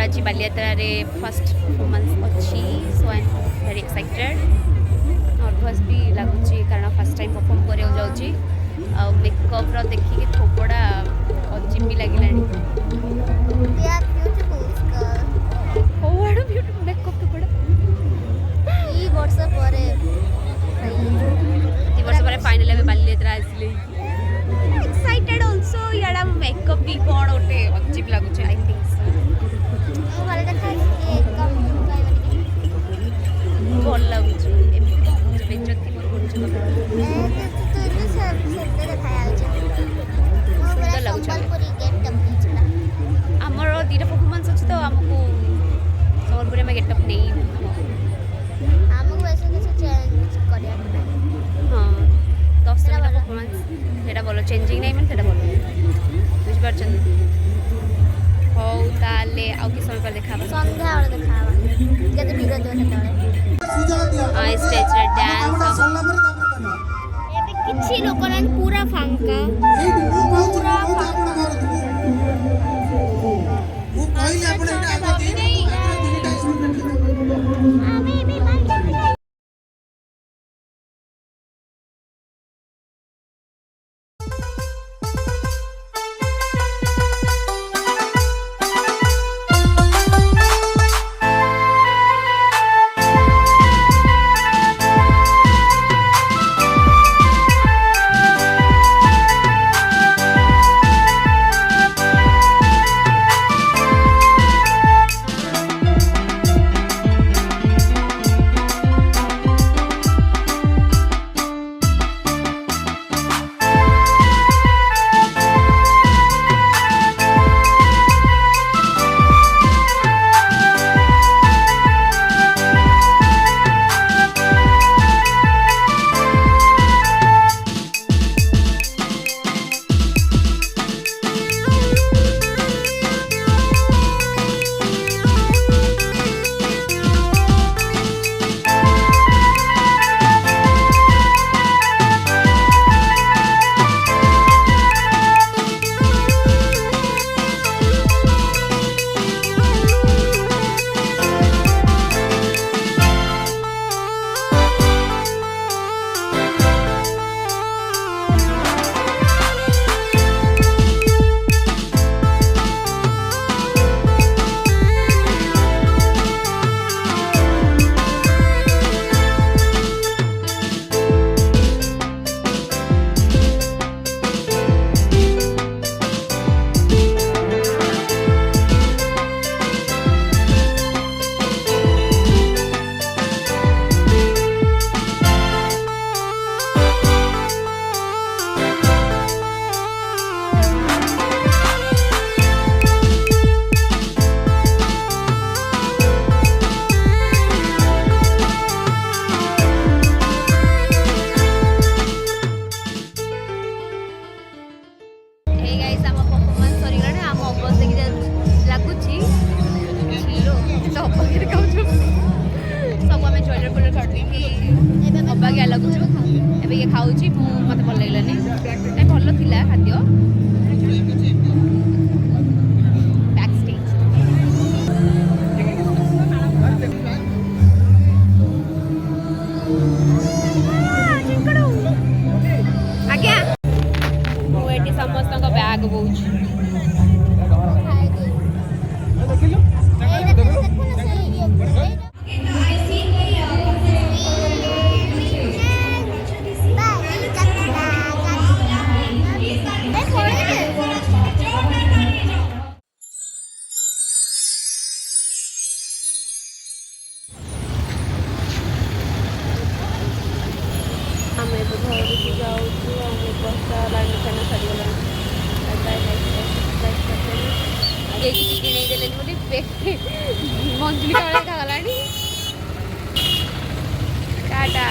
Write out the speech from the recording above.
आज बालियात्रा रे first performance अच्छी so I am very excited nervous भी लगुच कारण फर्स्ट टाइम परफॉर्म करा जाऊँगी मेकअप देखिए थोपड़ा अजीब भी लगे मेकअप थोपड़ा वर्ष पर फाइनल बालियात्रा आसले एक्साइटेड आल्सो याडा मेकअप भी कौन गोटे अजीब लगुच आई थिंक भल लगुच बेचती मोर सुंदर लगुच आमर दीटा परफॉर्मेंस अच्छी तो आमको संबलपुर में गेटअप नहीं हाँ 10 परफॉर्मेंस सेटा भल चेंजिंग नहीं मैंने सेटा भल बुझिपार हौ ताले आउ कि समय पर देखा संध्या देखा केते वीडियो देव सेतले स्टेज रे डांस एबे किछि लोक न पूरा फांका पूरा वो कहले आपण एटा आगे आमे भी भाई अबागिया लगुच एबे ये खाऊची मत भल लागलानी नहीं भल थिला खाद्य बैक स्टेज आज्ञा मुझे समस्त बैग बोच मंजुली का गलानी टाटा